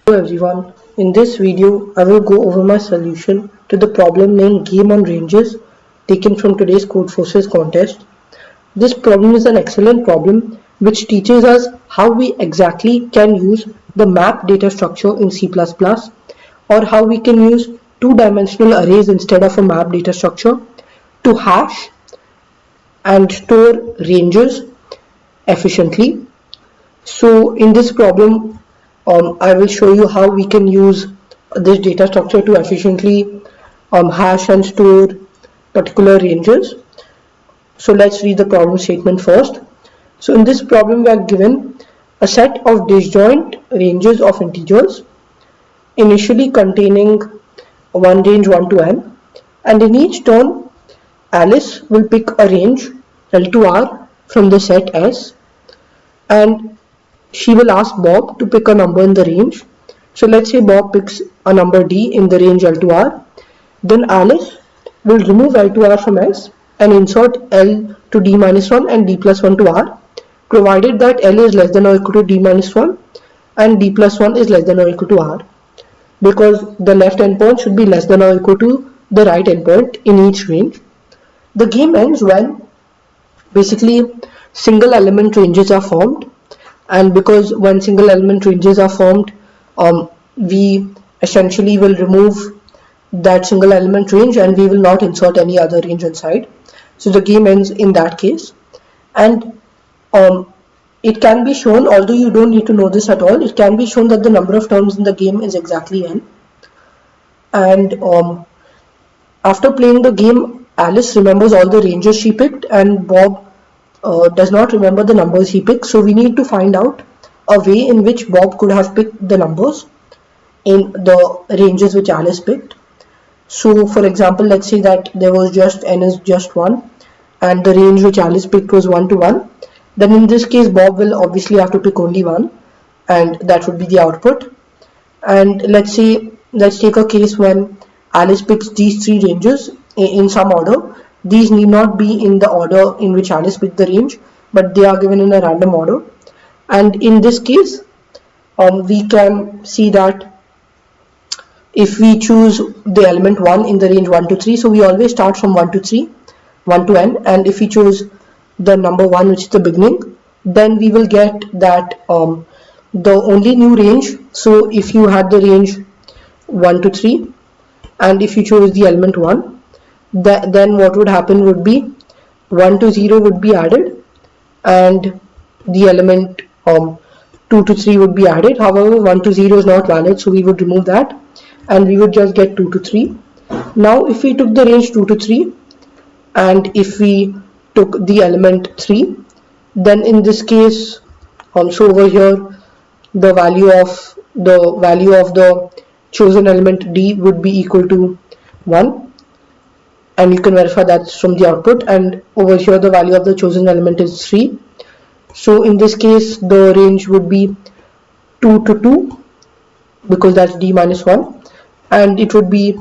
Hello everyone, in this video I will go over my solution to the problem named Game on Ranges taken from today's Codeforces contest. This problem is an excellent problem which teaches us how we exactly can use the map data structure in C++ or how we can use two-dimensional arrays instead of a map data structure to hash and store ranges efficiently. So in this problem, I will show you how we can use this data structure to efficiently hash and store particular ranges. So let's read the problem statement first. So in this problem, we are given a set of disjoint ranges of integers, initially containing one range 1 to n, and in each turn, Alice will pick a range L to R from the set S, and she will ask Bob to pick a number in the range. So let's say Bob picks a number D in the range L to R. Then Alice will remove L to R from S and insert L to D minus 1 and D plus 1 to R, provided that L is less than or equal to D minus 1 and D plus 1 is less than or equal to R, because the left endpoint should be less than or equal to the right endpoint in each range. The game ends when basically single element ranges are formed, and because when single element ranges are formed, we essentially will remove that single element range and we will not insert any other range inside. So the game ends in that case, and it can be shown, although you don't need to know this at all, it can be shown that the number of terms in the game is exactly n. And after playing the game, Alice remembers all the ranges she picked and Bob does not remember the numbers he picked. So we need to find out a way in which Bob could have picked the numbers in the ranges which Alice picked. So for example, let's say that there was just n is just 1 and the range which Alice picked was 1 to 1. Then in this case, Bob will obviously have to pick only 1, and that would be the output. And let's take a case when Alice picks these three ranges in some order. These need not be in the order in which Alice picked the range, but they are given in a random order. And in this case, we can see that if we choose the element 1 in the range 1 to 3, so we always start from 1 to 3, 1 to n, and if we choose the number 1, which is the beginning, then we will get that the only new range. So if you had the range 1 to 3 and if you chose the element 1, then what would happen would be 1 to 0 would be added and the element 2 to 3 would be added. However, 1 to 0 is not valid, so we would remove that and we would just get 2 to 3. Now if we took the range 2 to 3 and if we took the element 3, then in this case also over here the value of the chosen element D would be equal to 1, and you can verify that's from the output, and over here the value of the chosen element is 3. So in this case the range would be 2 to 2 because that's D minus 1, and it would be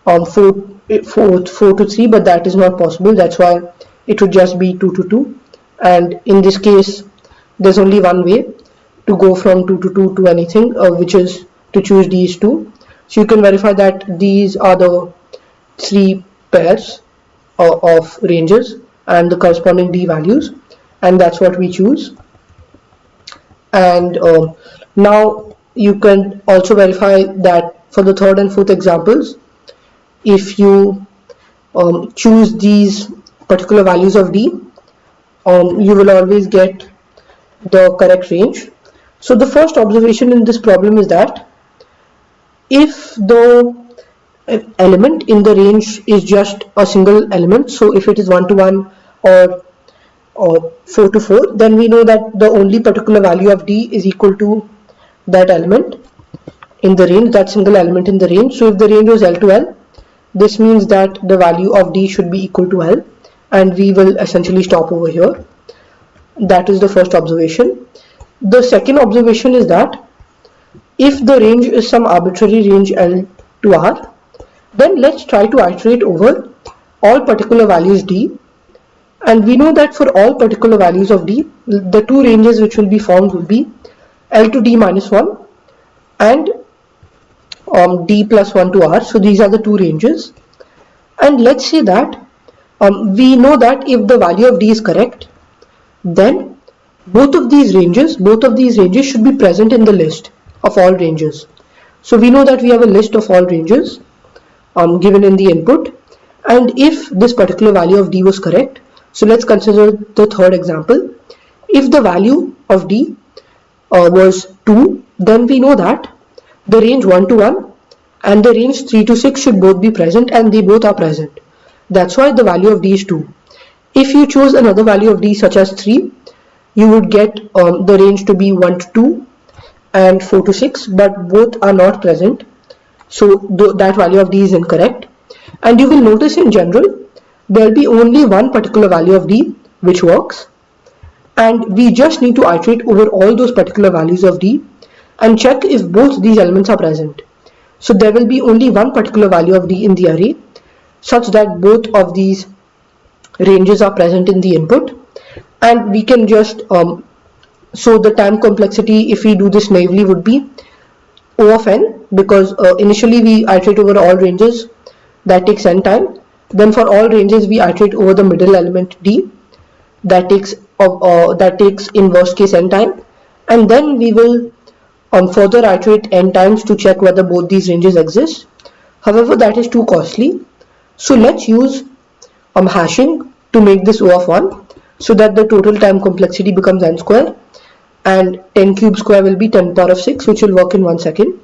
4 to 3, but that is not possible. That's why it would just be 2 to 2, and in this case there's only one way to go from 2 to 2 to anything, which is to choose these two. So you can verify that these are the three pairs of ranges and the corresponding D values, and that's what we choose. And now you can also verify that for the third and fourth examples, if you choose these particular values of D, you will always get the correct range. So the first observation in this problem is that if the element in the range is just a single element, so if it is 1 to 1 or 4 to 4, then we know that the only particular value of D is equal to that element in the range, that single element in the range. So if the range was L to L, this means that the value of D should be equal to L, and we will essentially stop over here. That is the first observation. The second observation is that if the range is some arbitrary range L to R, then let's try to iterate over all particular values D, and we know that for all particular values of D, the two ranges which will be formed will be L to D minus 1 and d plus 1 to r. So these are the two ranges, and let's say that we know that if the value of d is correct, then both of these ranges should be present in the list of all ranges. So we know that we have a list of all ranges given in the input, and if this particular value of d was correct, so let's consider the third example. If the value of d was 2, then we know that the range 1 to 1 and the range 3 to 6 should both be present, and they both are present. That's why the value of d is 2. If you choose another value of d such as 3, you would get the range to be 1 to 2 and 4 to 6, but both are not present, so that value of d is incorrect. And you will notice in general there will be only one particular value of d which works, and we just need to iterate over all those particular values of d and check if both these elements are present. So there will be only one particular value of d in the array such that both of these ranges are present in the input, and we can just so the time complexity, if we do this naively, would be O of n, because initially we iterate over all ranges, that takes n time. Then for all ranges we iterate over the middle element d, that takes in worst case n time, and then we will further iterate n times to check whether both these ranges exist. However, that is too costly, so let's use hashing to make this O of 1, so that the total time complexity becomes n square, and 10 cube square will be 10 power of 6, which will work in 1 second.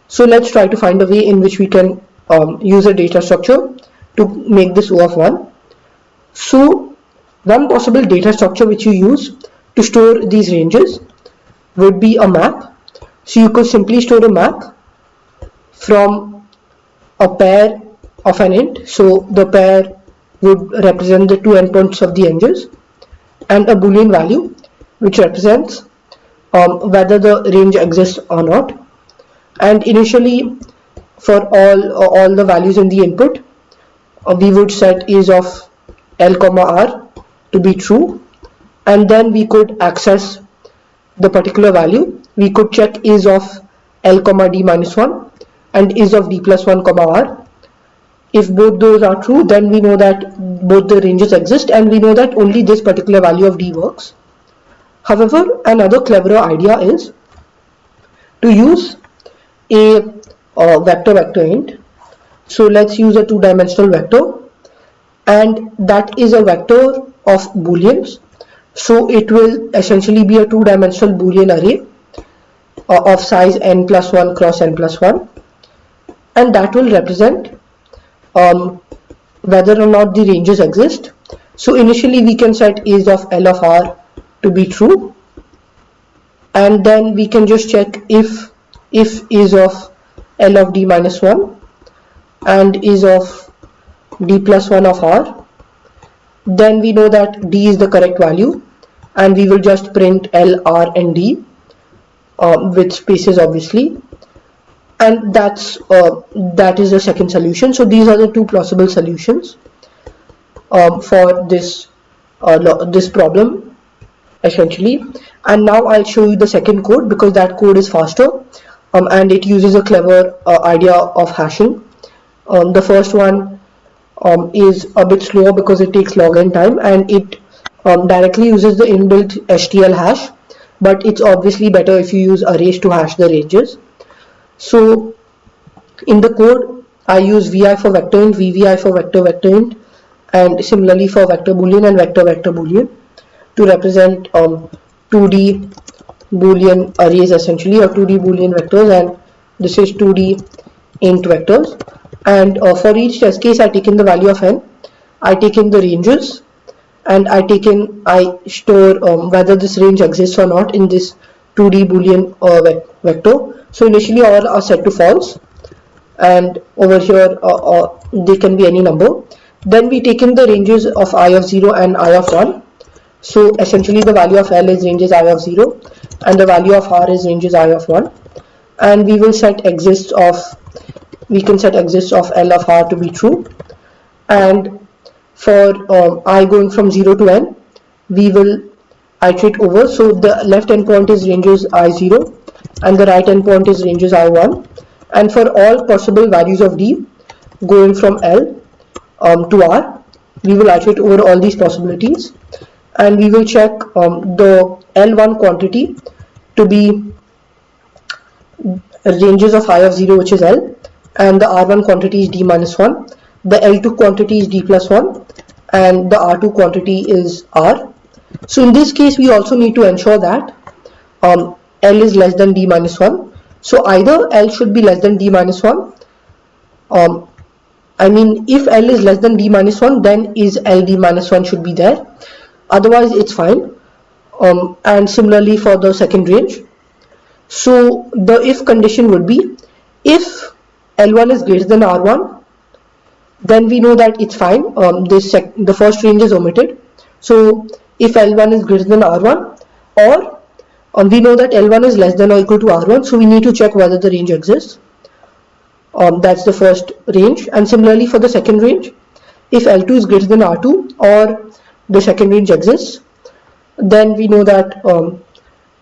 So let's try to find a way in which we can use a data structure to make this O of 1. So one possible data structure which you use to store these ranges would be a map. So you could simply store a map from a pair of an int, so the pair would represent the two endpoints of the ranges, and a boolean value which represents whether the range exists or not. And initially for all the values in the input, we would set is of L comma R to be true, and then we could access the particular value. We could check is of L comma D minus 1 and is of D plus 1 comma R. If both those are true, then we know that both the ranges exist, and we know that only this particular value of D works. However, another cleverer idea is to use a vector int. So let's use a two-dimensional vector, and that is a vector of booleans. So it will essentially be a two-dimensional boolean array of size n plus 1 cross n plus 1, and that will represent whether or not the ranges exist. So initially we can set is of L of R to be true, and then we can just check if is of L of D minus 1 and is of D plus 1 of R, then we know that D is the correct value, and we will just print L, R and D with spaces obviously, and that is the second solution. So these are the two possible solutions for this problem essentially. And now I'll show you the second code, because that code is faster and it uses a clever idea of hashing. The first one is a bit slower because it takes log n time, and it directly uses the inbuilt HTL hash, but it's obviously better if you use arrays to hash the ranges. So in the code I use vi for vector int, vvi for vector int, and similarly for vector boolean and vector boolean to represent 2D boolean arrays essentially, or 2D boolean vectors, and this is 2D int vectors. And for each test case I take in the value of n, I take in the ranges, and I store whether this range exists or not in this 2D boolean vector. So initially all are set to false, and over here they can be any number. Then we take in the ranges of I of 0 and I of 1. So essentially the value of L is ranges I of 0 and the value of R is ranges I of 1, and we will set exists of L of R to be true, and for I going from 0 to n we will iterate over. So the left endpoint is ranges I0 and the right endpoint is ranges R1, and for all possible values of D going from L to R, we will iterate over all these possibilities, and we will check the L1 quantity to be ranges of I of 0, which is L, and the R1 quantity is D minus 1, the L2 quantity is D plus 1, and the R2 quantity is R. So in this case, we also need to ensure that L is less than D minus 1. So either L should be less than D minus 1. If L is less than D minus 1, then is LD minus 1 should be there. Otherwise, it's fine. And similarly for the second range. So the if condition would be, if L1 is greater than R1, then we know that it's fine. The first range is omitted. So if L1 is greater than R1, or we know that L1 is less than or equal to R1, so we need to check whether the range exists. That's the first range. And similarly for the second range, if L2 is greater than R2 or the second range exists, then we know that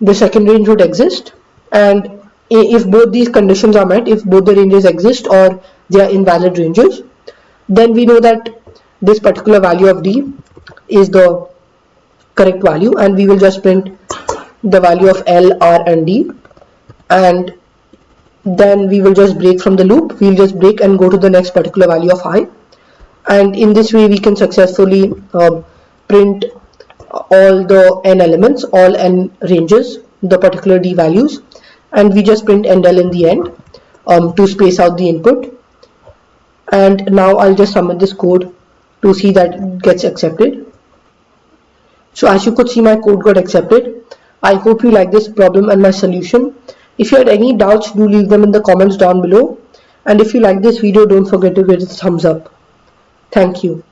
the second range would exist. And if both these conditions are met, if both the ranges exist or they are invalid ranges, then we know that this particular value of D is the correct value, and we will just print the value of L, R and D, and then we will just break from the loop. We'll just break and go to the next particular value of I, and in this way we can successfully print all the n elements, all n ranges, the particular D values, and we just print end L in the end to space out the input. And now I'll just submit this code to see that it gets accepted. So as you could see, my code got accepted. I hope you like this problem and my solution. If you had any doubts, do leave them in the comments down below. And if you like this video, don't forget to give it a thumbs up. Thank you.